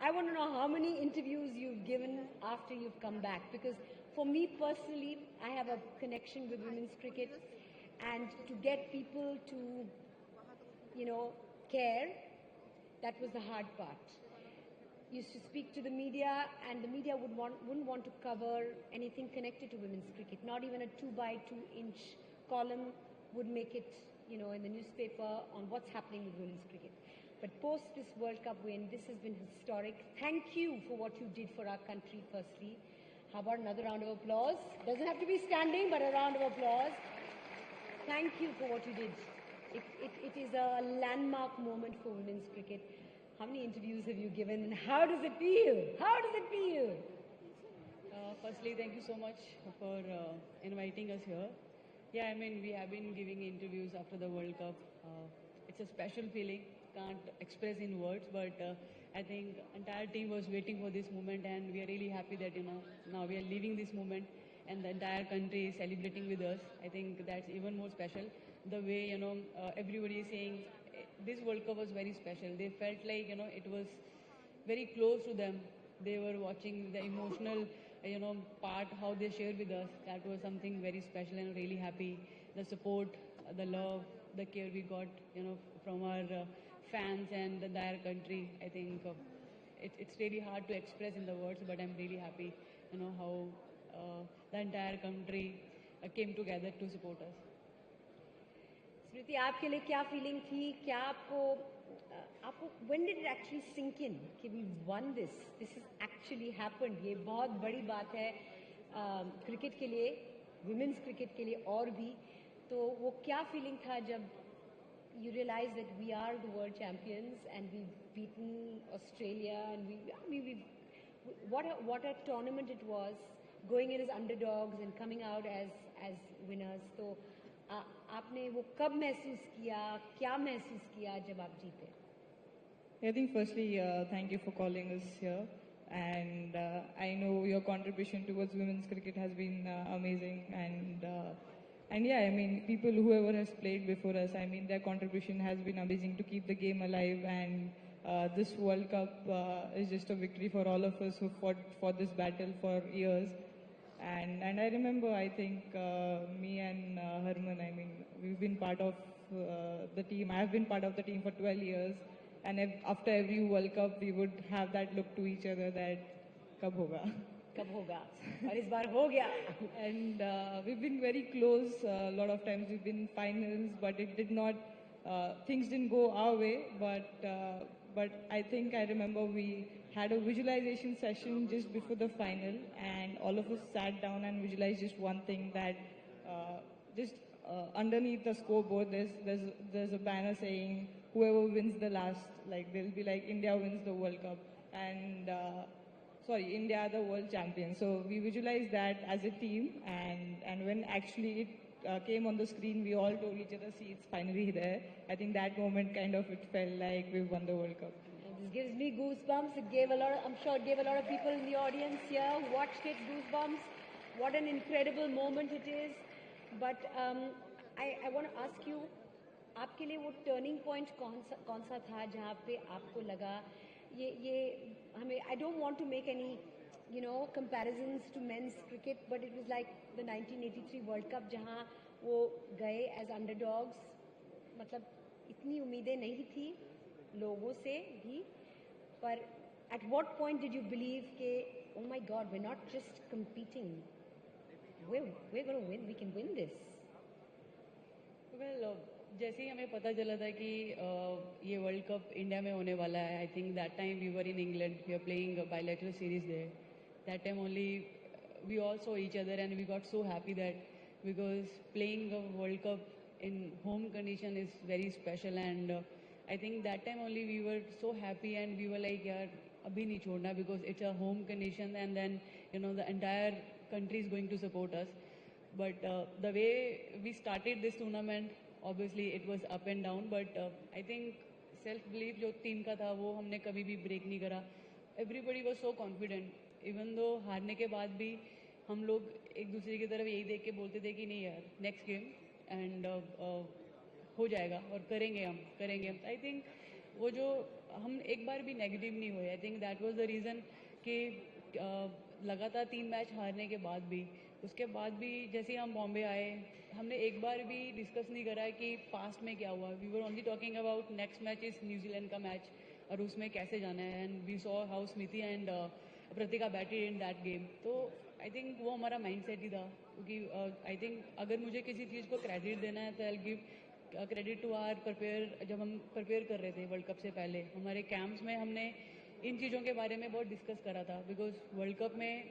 I want to know how many interviews you've given after you've come back, because for me personally, I have a connection with women's cricket, and to get people to, care, that was the hard part. Used to speak to the media, and the media wouldn't want to cover anything connected to women's cricket. Not even a 2-by-2-inch column would make it, in the newspaper on what's happening with women's cricket. But post this World Cup win, this has been historic. Thank you for what you did for our country, firstly. How about another round of applause? Doesn't have to be standing, but a round of applause. Thank you for what you did. It is a landmark moment for women's cricket. How many interviews have you given, and how does it feel? How does it feel? Firstly, thank you so much for inviting us here. Yeah, I mean, we have been giving interviews after the World Cup. It's a special feeling, can't express in words, but I think entire team was waiting for this moment, and we are really happy that, now we are leaving this moment and the entire country is celebrating with us. I think that's even more special. The way, everybody is saying this World Cup was very special. They felt like, it was very close to them. They were watching the emotional, part, how they shared with us. That was something very special, and really happy. The support, the love, the care we got, from our fans and the entire country. I think it's really hard to express in the words, but I'm really happy, how the entire country came together to support us. स्मृति, आपके लिए क्या feeling थी? क्या आपको when did it actually sink in कि we won this? This has actually happened. ये बहुत बड़ी बात है क्रिकेट के लिए, women's क्रिकेट के लिए और भी. तो वो क्या फीलिंग था जब you realize that we are the world champions and we've beaten Australia, and what a tournament it was, going in as underdogs and coming out as winners. तो आपने वो कब महसूस किया, क्या महसूस किया जब आप जीते? I think firstly, thank you for calling us here, and I know your contribution towards women's cricket has been amazing, and yeah, I mean, people, whoever has played before us, I mean, their contribution has been amazing to keep the game alive, and this World Cup is just a victory for all of us who fought for this battle for years. And I remember, I think, me and Harman, I mean, we've been part of the team. I've been part of the team for 12 years. And after every World Cup, we would have that look to each other that, kab hoga? Kab hoga? और इस बार हो गया. And we've been very close. A lot of times we've been in finals, but it did not, things didn't go our way. But I think I remember we had a visualization session just before the final, and all of us sat down and visualized just one thing, that just underneath the scoreboard there's a banner saying whoever wins the last, like there'll be like India wins the World Cup, and India are the world champions. So we visualized that as a team, and when actually it came on the screen, we all told each other, see, it's finally there. I think that moment kind of, it felt like we've won the World Cup. This gives me goosebumps. It gave I'm sure it gave a lot of people in the audience here who watched it goosebumps. What an incredible moment it is. But I want to ask you, आपके लिए वो turning point कौन सा था जहाँ पे आपको लगा ये हमें, I don't want to make any comparisons to men's cricket, but it was like the 1983 World Cup जहाँ वो गए as underdogs. मतलब इतनी उम्मीदें नहीं थी लोगों से भी, पर at what point did you believe कि oh my God, we're not just competing, we're going to win, we can win this? Well, जैसे ही हमें पता चला था कि ये वर्ल्ड कप इंडिया में होने वाला है, I think that time we were in England, we are playing bilateral series there. That time only we all saw each other, and we got so happy that, because playing a World Cup in home condition is very special, and I think that time only we were so happy, and we were like, yaar, abhi nahi chhodna, because it's a home condition, and then the entire country is going to support us. But the way we started this tournament, obviously it was up and down, but I think self belief जो team का था वो हमने कभी भी break नहीं करा. Everybody was so confident, even though हारने के बाद भी हम लोग एक दूसरे की तरफ यही देख के बोलते थे कि नहीं यार, नेक्स्ट गेम एंड हो जाएगा और करेंगे हम. आई थिंक वो जो हम एक बार भी नेगेटिव नहीं हुए. आई think that was the reason कि लगातार 3 मैच हारने के बाद भी, उसके बाद भी जैसे ही हम बॉम्बे आए, हमने एक बार भी डिस्कस नहीं करा कि पास्ट में क्या हुआ. We were only talking about next match is New Zealand का मैच और उसमें कैसे जाना है. And we saw how Smriti and Pratika batted in that game. तो आई थिंक वो हमारा माइंडसेट ही था. क्योंकि आई थिंक अगर मुझे किसी चीज़ को क्रेडिट देना है तो I give credit to our prepare. जब हम प्रिपेयर कर रहे थे वर्ल्ड कप से पहले, हमारे कैंप्स में हमने इन चीज़ों के बारे में बहुत डिस्कस करा था. बिकॉज वर्ल्ड कप में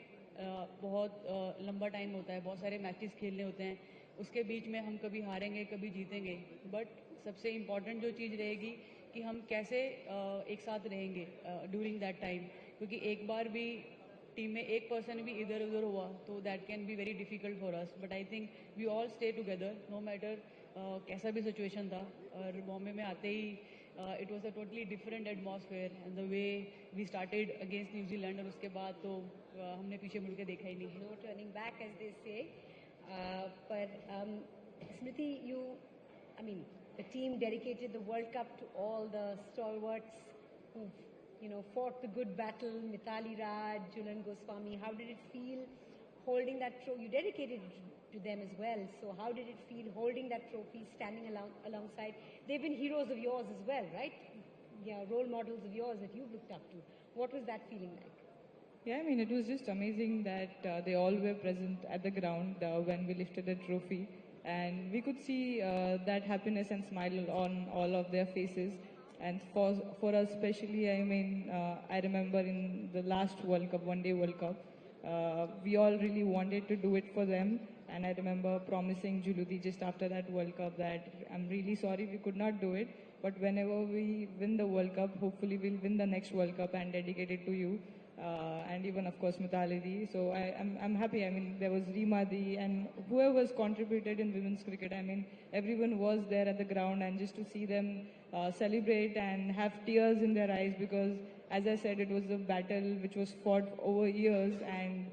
बहुत लंबा टाइम होता है, बहुत सारे मैचेस खेलने होते हैं. उसके बीच में हम कभी हारेंगे, कभी जीतेंगे, बट सबसे इम्पॉर्टेंट जो चीज़ रहेगी कि हम कैसे एक साथ रहेंगे ड्यूरिंग दैट टाइम. क्योंकि एक बार भी टीम में एक पर्सन भी इधर उधर हुआ तो that can be very difficult for us. But I think we all stay together no matter कैसा भी सिचुएशन था. और बॉम्बे में आते ही it was a totally different atmosphere and the way we started against New Zealand. और उसके बाद तो हमने पीछे मुड़ के देखा ही नहीं. No turning back, as they say. But Smriti, I mean, the team dedicated the World Cup to all the stalwarts who've, fought the good battle. Mithali Raj, Julan Goswami. How did it feel holding that trophy? You dedicated it to them as well. So how did it feel holding that trophy, standing alongside? They've been heroes of yours as well, right? Yeah, role models of yours that you've looked up to. What was that feeling like? Yeah, I mean, it was just amazing that they all were present at the ground when we lifted the trophy. And we could see that happiness and smile on all of their faces. And for us especially, I mean, I remember in the last World Cup, One Day World Cup, we all really wanted to do it for them. And I remember promising Juludi just after that World Cup that I'm really sorry we could not do it. But whenever we win the World Cup, hopefully we'll win the next World Cup and dedicate it to you. And even of course Mithali. So I'm happy. I mean, there was Reema Di and whoever's contributed in women's cricket. I mean, everyone was there at the ground, and just to see them celebrate and have tears in their eyes, because as I said, it was a battle which was fought over years, and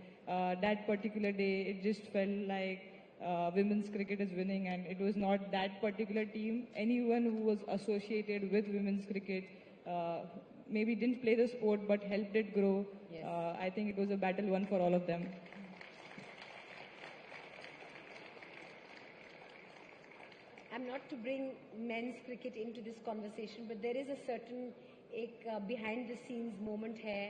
that particular day it just felt like women's cricket is winning. And it was not that particular team. Anyone who was associated with women's cricket maybe didn't play the sport but helped it grow. Yes. I think it was a battle won for all of them. I'm not to bring men's cricket into this conversation, but there is a certain behind the scenes moment है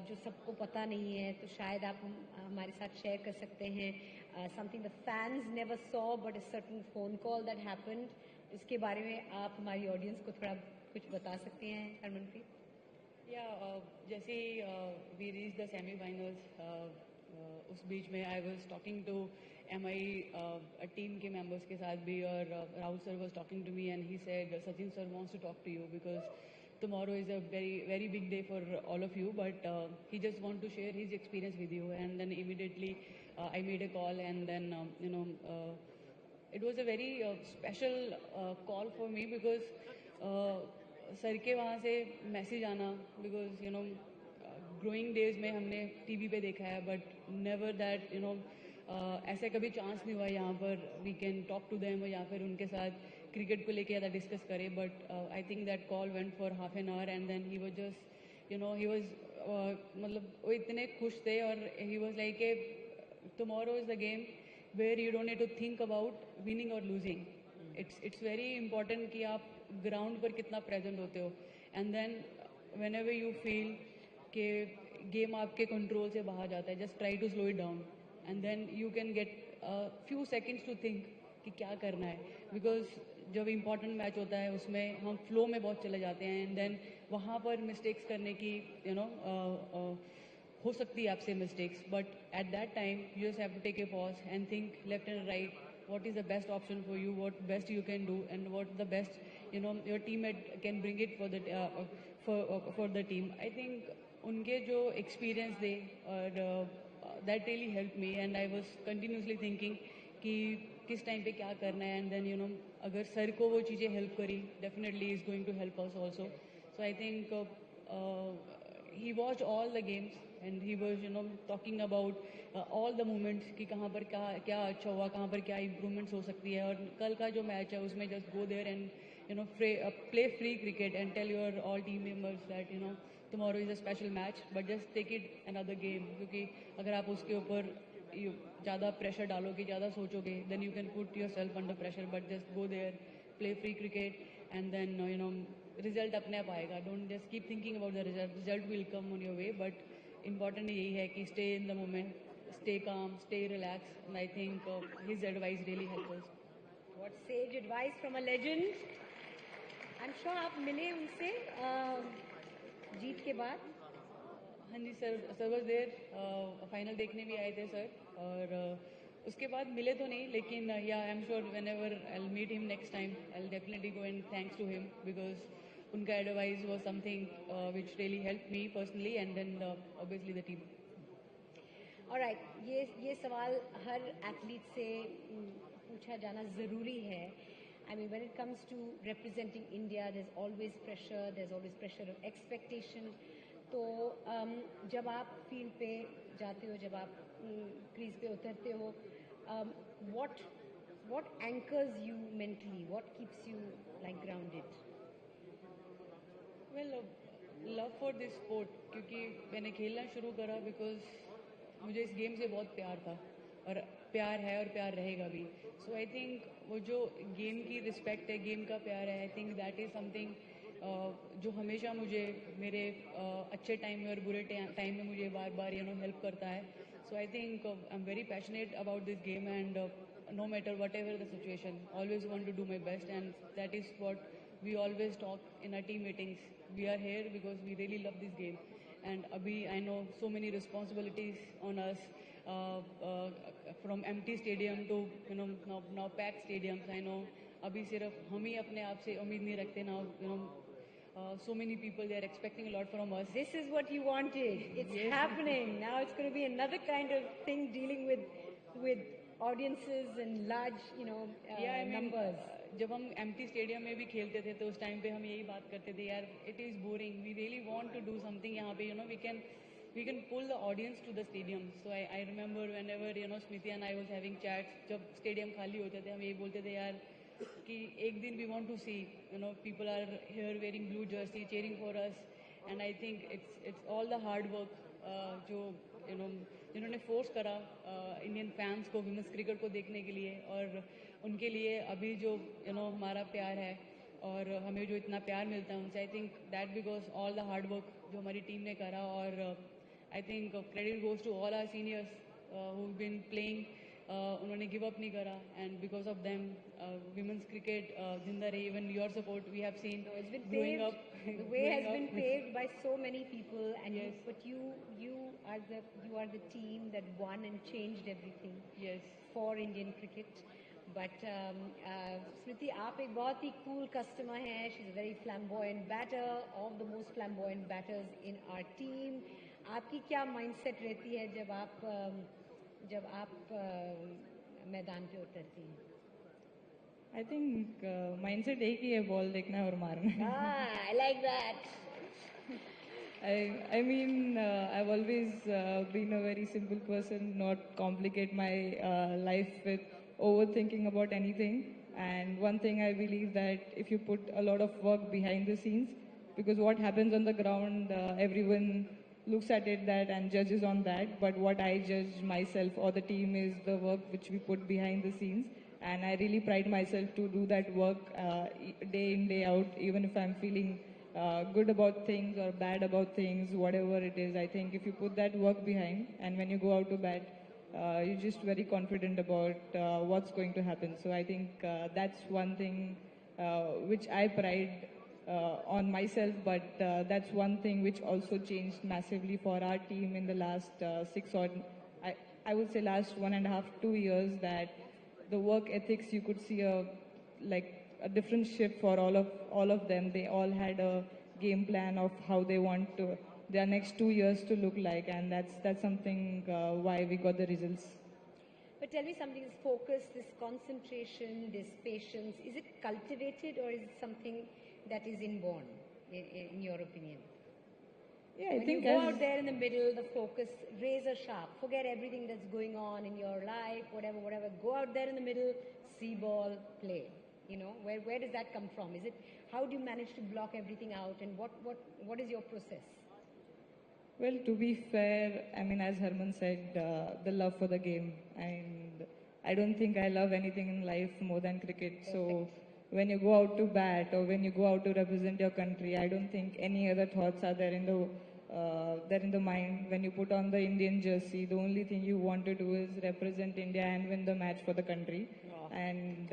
जो सबको पता नहीं है, तो शायद आप हमारे साथ शेयर कर सकते हैं. Something the fans never saw, but a certain phone call that happened. उसके बारे में आप हमारी ऑडियंस को थोड़ा कुछ बता सकते हैं, हरमनप्रीत? जैसे वी रीच द सेमीफाइनल्स, उस बीच में I was talking to team के मेंबर्स के साथ भी, और Rahul sir was talking to me and he said Sachin sir wants to talk to you because tomorrow is a very big day for all of you, but he just want to share his experience with you. And then immediately I made a call, and then it was a very special call for me because sir के वहाँ से message आना, because growing days में हमने TV पे देखा है, but never that ऐसे कभी चांस नहीं हुआ यहाँ पर we can talk to them या फिर उनके साथ क्रिकेट को लेके ज़्यादा डिस्कस करें. But I think that call went for half an hour and then he was just he was मतलब वो इतने खुश थे, और he was like a tomorrow is the game where you don't need to think about winning और losing. It's very important कि आप ग्राउंड पर कितना प्रेजेंट होते हो, and then whenever you feel कि गेम आपके कंट्रोल से बाहर जाता है, just try to slow it down and then you can get few seconds to think कि क्या करना है. बिकॉज जब इम्पॉर्टेंट मैच होता है उसमें हम फ्लो में बहुत चले जाते हैं, एंड देन वहाँ पर मिस्टेक्स करने की हो सकती है आपसे mistakes, but at that time you just have to take a pause and think left and right what is the best option for you, what best you can do, and what the best your teammate can bring it for the for the team. I think unke jo experience de or that really helped me, and I was continuously thinking कि किस time पे क्या करना है, and then अगर sir को वो चीज़ें हेल्प करी, definitely is going to help us also. So I think he watch all the games and he was talking about all the moments कि कहाँ पर क्या अच्छा हुआ, कहाँ पर क्या इम्प्रूवमेंट्स हो सकती है. और कल का जो मैच है उसमें just go there and play free cricket and tell your all team members that tomorrow is a special match, but just take it another game. क्योंकि अगर आप उसके ऊपर ज़्यादा प्रेशर डालोगे, ज़्यादा सोचोगे, then you can put yourself under pressure. But just go there, play free cricket, and then result अपने आप आएगा. Don't just keep thinking about the result. Result will come on your way. But important यही है कि stay in the moment, stay calm, stay relaxed. And I think his advice really helped us. What sage advice from a legend. I'm sure आप मिले उनसे जीत के बाद. हाँ जी sir was there final देखने भी आए थे सर और उसके बाद मिले तो नहीं लेकिन या I am sure whenever I will meet him next time I will definitely go and thanks to him because उनका advice was something which really help me personally and then obviously the team. Alright, ये सवाल हर athlete से पूछा जाना ज़रूरी है. I mean, when it comes to representing India, there's always pressure of expectation. तो जब आप फील्ड पे जाते हो, जब आप क्रीज पे उतरते हो, what anchors you mentally? What keeps you like grounded? Well, love for this sport क्योंकि मैंने खेलना शुरू करा बिकॉज मुझे इस गेम से बहुत प्यार था और प्यार है और प्यार रहेगा भी. सो आई थिंक वो जो गेम की रिस्पेक्ट है, गेम का प्यार है, I think that is something जो हमेशा मुझे मेरे अच्छे टाइम में और बुरे टाइम में मुझे बार बार हेल्प करता है. So I think I am very passionate about this game and no matter whatever the situation, always want to do my best, and that is what we always talk in our team meetings. We are here because we really love this game, and abhi I know so many responsibilities on us, from empty stadium to now packed stadiums. I know abhi sirf hum hi apne aap se umeed nahi rakhte now, so many people, they are expecting a lot from us. This is what you wanted. It's Yes. happening. Now it's going to be another kind of thing dealing with audiences and large, numbers. जब हम empty stadium में भी खेलते थे तो उस time पे हम यही बात करते थे यार it is boring, we really want to do something यहाँ पे we can pull the audience to the stadium. So I remember whenever Smriti and I was having chats, जब स्टेडियम खाली होते थे हम यही बोलते थे यार कि एक दिन we want to see people are here wearing blue jersey cheering for us, and I think it's all the hard work जो जिन्होंने फोर्स करा इंडियन फैंस को विमेंस क्रिकेट को देखने के लिए, और उनके लिए अभी जो हमारा प्यार है और हमें जो इतना प्यार मिलता है उनसे, I think that because all the hard work जो हमारी टीम ने करा. और I think credit goes to all our seniors who been playing. उन्होंने गिव अप नहीं करा and because of them women's cricket जिंदा रही. Even your support we have seen growing up. The way has been paved by so many people, and Yes. but you are the team that won and changed everything Yes. for Indian cricket. But Smriti, आप एक बहुत ही cool customer हैं. She's a very flamboyant batter, of the most flamboyant batters in our team. आपकी क्या mindset रहती है जब आप मैदान पे उतरती हैं? I think mindset एक ही है, बॉल देखना है और मारना है. I like that. I mean, I've always been a very simple person, not complicate my life with overthinking about anything. And one thing I believe that if you put a lot of work behind the scenes, because what happens on the ground, everyone looks at it that and judges on that. But what I judge myself or the team is the work which we put behind the scenes. And I really pride myself to do that work day in, day out, even if I'm feeling good about things or bad about things, whatever it is. I think if you put that work behind and when you go out to bat, you're just very confident about what's going to happen. So I think that's one thing which I pride on myself, but that's one thing which also changed massively for our team in the last I would say last 1.5, 2 years, that the work ethics, you could see a different shift for all of them. They all had a game plan of how they want to their next 2 years to look like, and that's something why we got the results. But tell me something, this focus, this concentration, this patience, is it cultivated or is it something that is inborn, in your opinion? Yeah, I When think you go as- out there in the middle, the focus, razor sharp, forget everything that's going on in your life, whatever, go out there in the middle, see ball, play. Where does that come from? How do you manage to block everything out, and what is your process? Well, to be fair, I mean, as Herman said, the love for the game. And I don't think I love anything in life more than cricket. So when you go out to bat or when you go out to represent your country, I don't think any other thoughts are there in the mind. When you put on the Indian jersey, the only thing you want to do is represent India and win the match for the country. Wow. And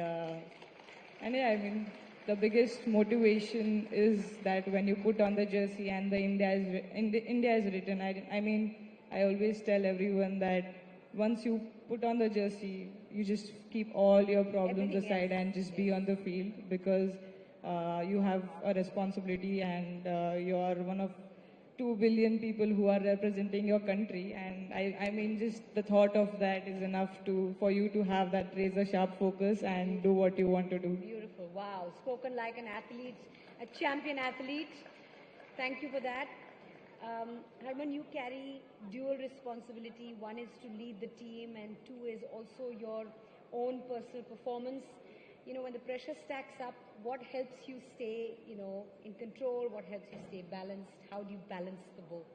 yeah, I mean, the biggest motivation is that when you put on the jersey and the India is written. I mean, I always tell everyone that once you put on the jersey, you just keep all your problems Everything aside else. and just be on the field, because you have a responsibility, and you are one of 2 billion people who are representing your country. And I mean, just the thought of that is enough for you to have that razor sharp focus and do what you want to do. Beautiful. Wow. Spoken like an athlete, a champion athlete. Thank you for that. Herman, you carry dual responsibility. One is to lead the team, and two is also your own personal performance. When the pressure stacks up, what helps you stay, in control? What helps you stay balanced? How do you balance the both?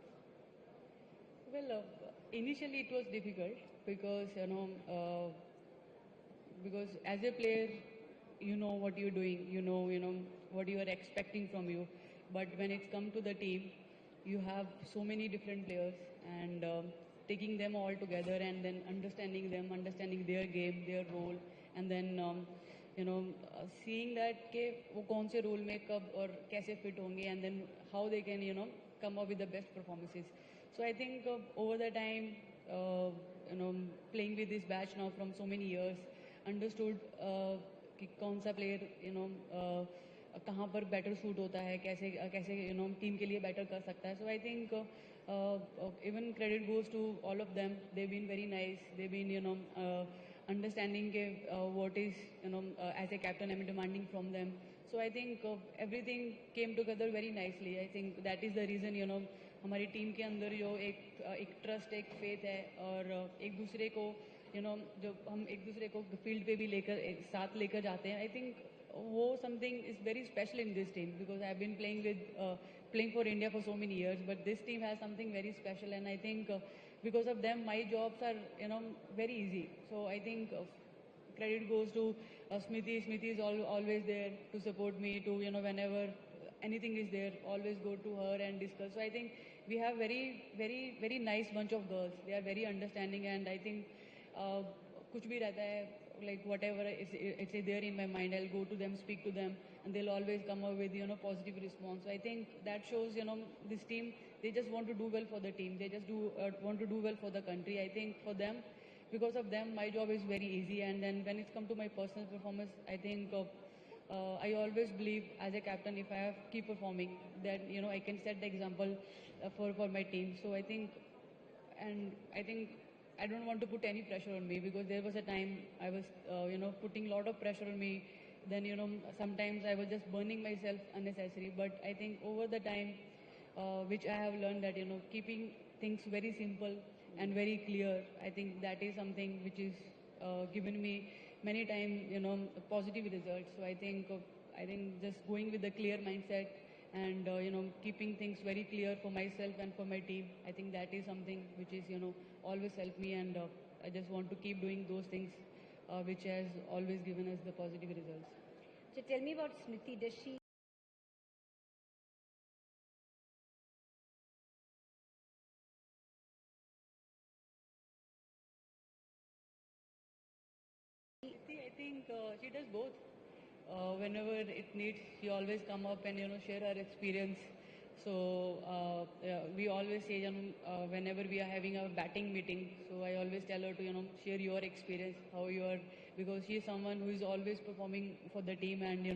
Well, initially it was difficult because because as a player, you know what you're doing, you know what you are expecting from you. But when it's come to the team, you have so many different players, and taking them all together and then understanding them, understanding their game, their role, and then seeing that के वो कौन से role में कब और कैसे fit होंगे, and then how they can come up with the best performances. So I think over the time, playing with this batch now from so many years, understood कि कौन सा player कहाँ पर better suit होता है, कैसे team के लिए better कर सकता है. So I think even credit goes to all of them. They've been very nice. They've been understanding what is as a captain I'm demanding from them. So I think everything came together very nicely. I think that is the reason हमारी team के अंदर जो एक trust, एक faith है, और एक दूसरे को जो हम एक दूसरे को फील्ड पे भी साथ लेकर जाते हैं. आई थिंक वो something is very special in this team, because I have been playing for India for so many years, but this team has something very special, and I think because of them my jobs are very easy. So I think credit goes to Smriti. Smriti is always there to support me, to whenever anything is there, always go to her and discuss. So I think we have very nice bunch of girls. They are very understanding, and I think kuch bhi rehta hai, like whatever it's there in my mind, I'll go to them, speak to them, and they'll always come up with positive response. So I think that shows this team, they just want to do well for the team. They just want to do well for the country. I think for them, because of them, my job is very easy. And then when it's come to my personal performance, I think I always believe as a captain, if I keep performing, then I can set the example for my team. So I think I don't want to put any pressure on me, because there was a time I was putting a lot of pressure on me. Then sometimes I was just burning myself unnecessary. But I think over the time, which I have learned that keeping things very simple and very clear, I think that is something which is given me many times positive results. So I think just going with the clear mindset and keeping things very clear for myself and for my team, I think that is something which is always helped me, and I just want to keep doing those things which has always given us the positive results. So tell me about Smriti. Does she I think she does both. Whenever it needs, she always come up and share her experience. So yeah, we always say whenever we are having a batting meeting, so I always tell her to share your experience, how you are, because she is someone who is always performing for the team, and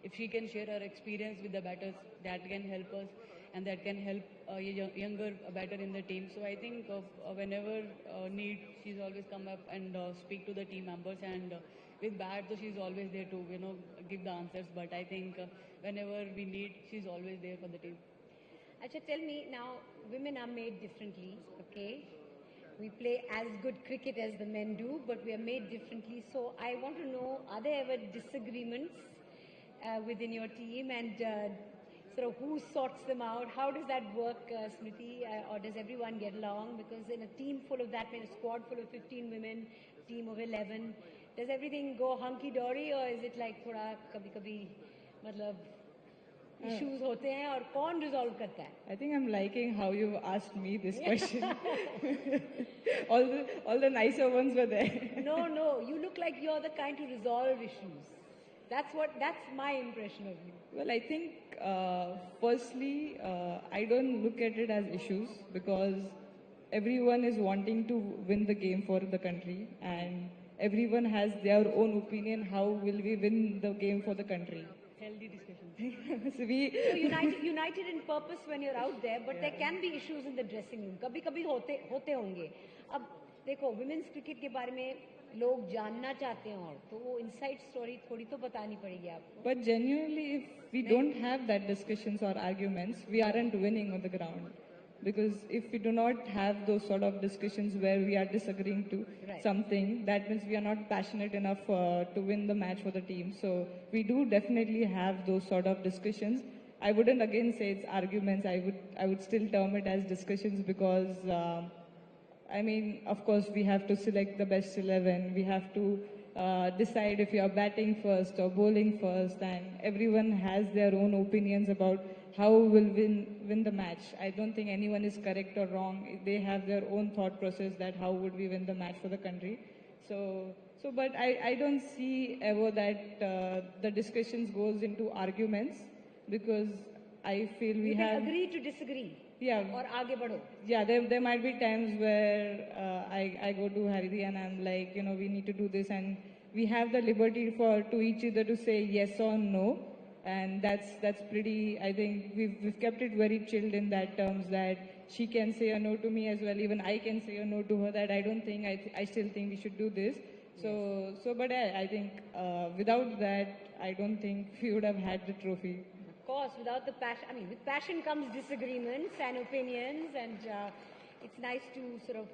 if she can share her experience with the batters, that can help us, and that can help a younger batter in the team. So I think whenever need, she's always come up and speak to the team members, and with bat, so she's always there to give the answers. But I think whenever we need, she's always there for the team. Acha, tell me now, women are made differently, okay? We play as good cricket as the men do, but we are made differently. So I want to know, are there ever disagreements within your team, and sort of who sorts them out? How does that work, Smriti? Or does everyone get along? Because in a team full of that many, a squad full of 15 women, team of 11, does everything go hunky-dory, or is it like थोड़ा कभी-कभी मतलब issues होते हैं और कौन resolve करता है? I think I'm liking how you asked me this question. all the nicer ones were there. No, you look like you're the kind to resolve issues. That's my impression of you. Well, I think firstly, I don't look at it as issues because everyone is wanting to win the game for the country, and everyone has their own opinion. How will we win the game for the country? Healthy discussions. So So united in purpose when you're out there, but there can be issues in the dressing room. कभी-कभी होते होंगे. अब देखो, women's cricket के बारे में लोग जानना चाहते हैं, और तो वो inside story थोड़ी तो बतानी पड़ेगी आपको. But genuinely, if we don't have that discussions or arguments, we aren't winning on the ground. Because if we do not have those sort of discussions where we are disagreeing to Right. something, that means we are not passionate enough to win the match for the team. So we do definitely have those sort of discussions. I wouldn't again say it's arguments. I would still term it as discussions because I mean, of course, we have to select the best 11. We have to decide if you are batting first or bowling first, and everyone has their own opinions about how we'll win the match. I don't think anyone is correct or wrong. They have their own thought process that how would we win the match for the country. But I don't see ever that the discussions goes into arguments because I feel we You can have... agree to disagree. Yeah. और आगे बढ़ो. Yeah, there might be times where I go to Haridi and I'm like, you know, we need to do this, and we have the liberty to each other to say yes or no, and that's pretty. I think we've kept it very chilled in that terms that she can say a no to me as well. Even I can say a no to her. That I don't think I still think we should do this. But I think without that, I don't think we would have had the trophy. Of course, without the passion, I mean, with passion comes disagreements and opinions, and it's nice to sort of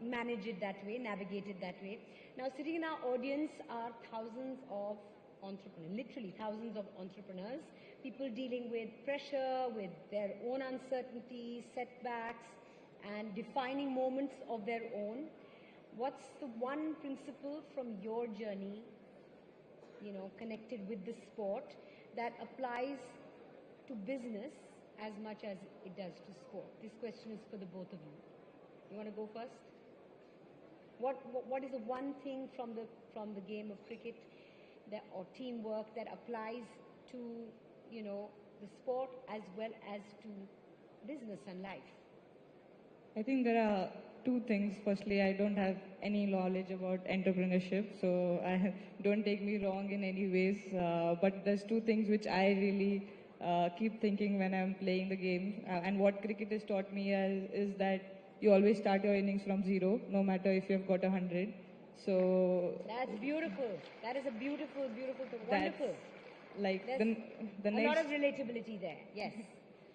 manage it that way, navigate it that way. Now, sitting in our audience are thousands of entrepreneurs, literally thousands of entrepreneurs, people dealing with pressure, with their own uncertainties, setbacks, and defining moments of their own. What's the one principle from your journey, you know, connected with the sport that applies to business as much as it does to sport? This question is for the both of you. You want to go first? What is the one thing from the game of cricket or teamwork that applies to, you know, the sport as well as to business and life? I think there are two things. Firstly, I don't have any knowledge about entrepreneurship, so don't take me wrong in any ways. But there's two things which I really keep thinking when I'm playing the game. And what cricket has taught me is that you always start your innings from zero, no matter if you've got 100. So that's beautiful. That is a beautiful, wonderful. Like There's the a next, lot of relatability there. Yes.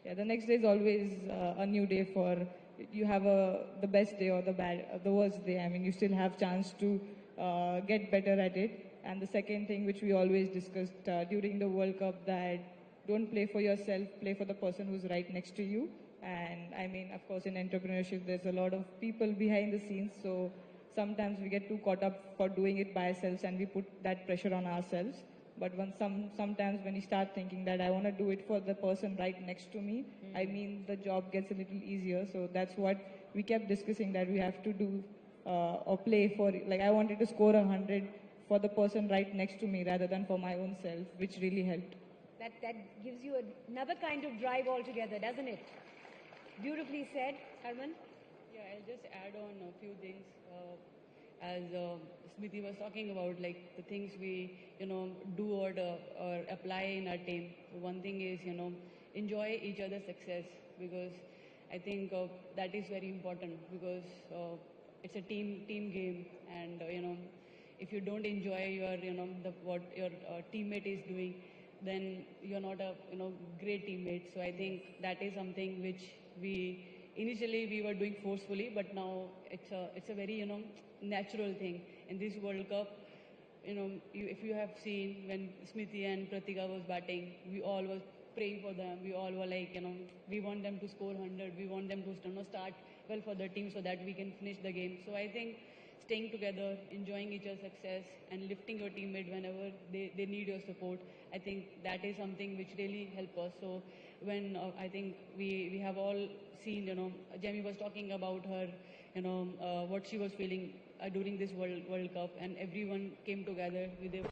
Yeah, the next day is always a new day for you. Have the best day or the worst day. I mean, you still have chance to get better at it. And the second thing, which we always discussed during the World Cup, that don't play for yourself, play for the person who's right next to you. And I mean, of course, in entrepreneurship, there's a lot of people behind the scenes. So sometimes we get too caught up for doing it by ourselves, and we put that pressure on ourselves. But sometimes when you start thinking that I want to do it for the person right next to me, I mean, the job gets a little easier. So that's what we kept discussing, that we have to do or play for. Like, I wanted to score 100 for the person right next to me rather than for my own self, which really helped. That gives you another kind of drive altogether, doesn't it? Beautifully said, Harman. Yeah, I'll just add on a few things. As Smriti was talking about, like the things we, do or apply in our team. So one thing is, enjoy each other's success, because I think that is very important, because it's a team game, and if you don't enjoy what your teammate is doing, then you're not a great teammate. So I think that is something which we initially we were doing forcefully, but now it's a very, natural thing. In this World Cup, if you have seen when Smriti and Pratika was batting, we all was praying for them. We all were like, we want them to score 100. We want them to start well for the team so that we can finish the game. So I think staying together, enjoying each other's success, and lifting your teammate whenever they need your support, I think that is something which really help us. So when I think we have all seen, Jamie was talking about her, what she was feeling during this World Cup, and everyone came together with their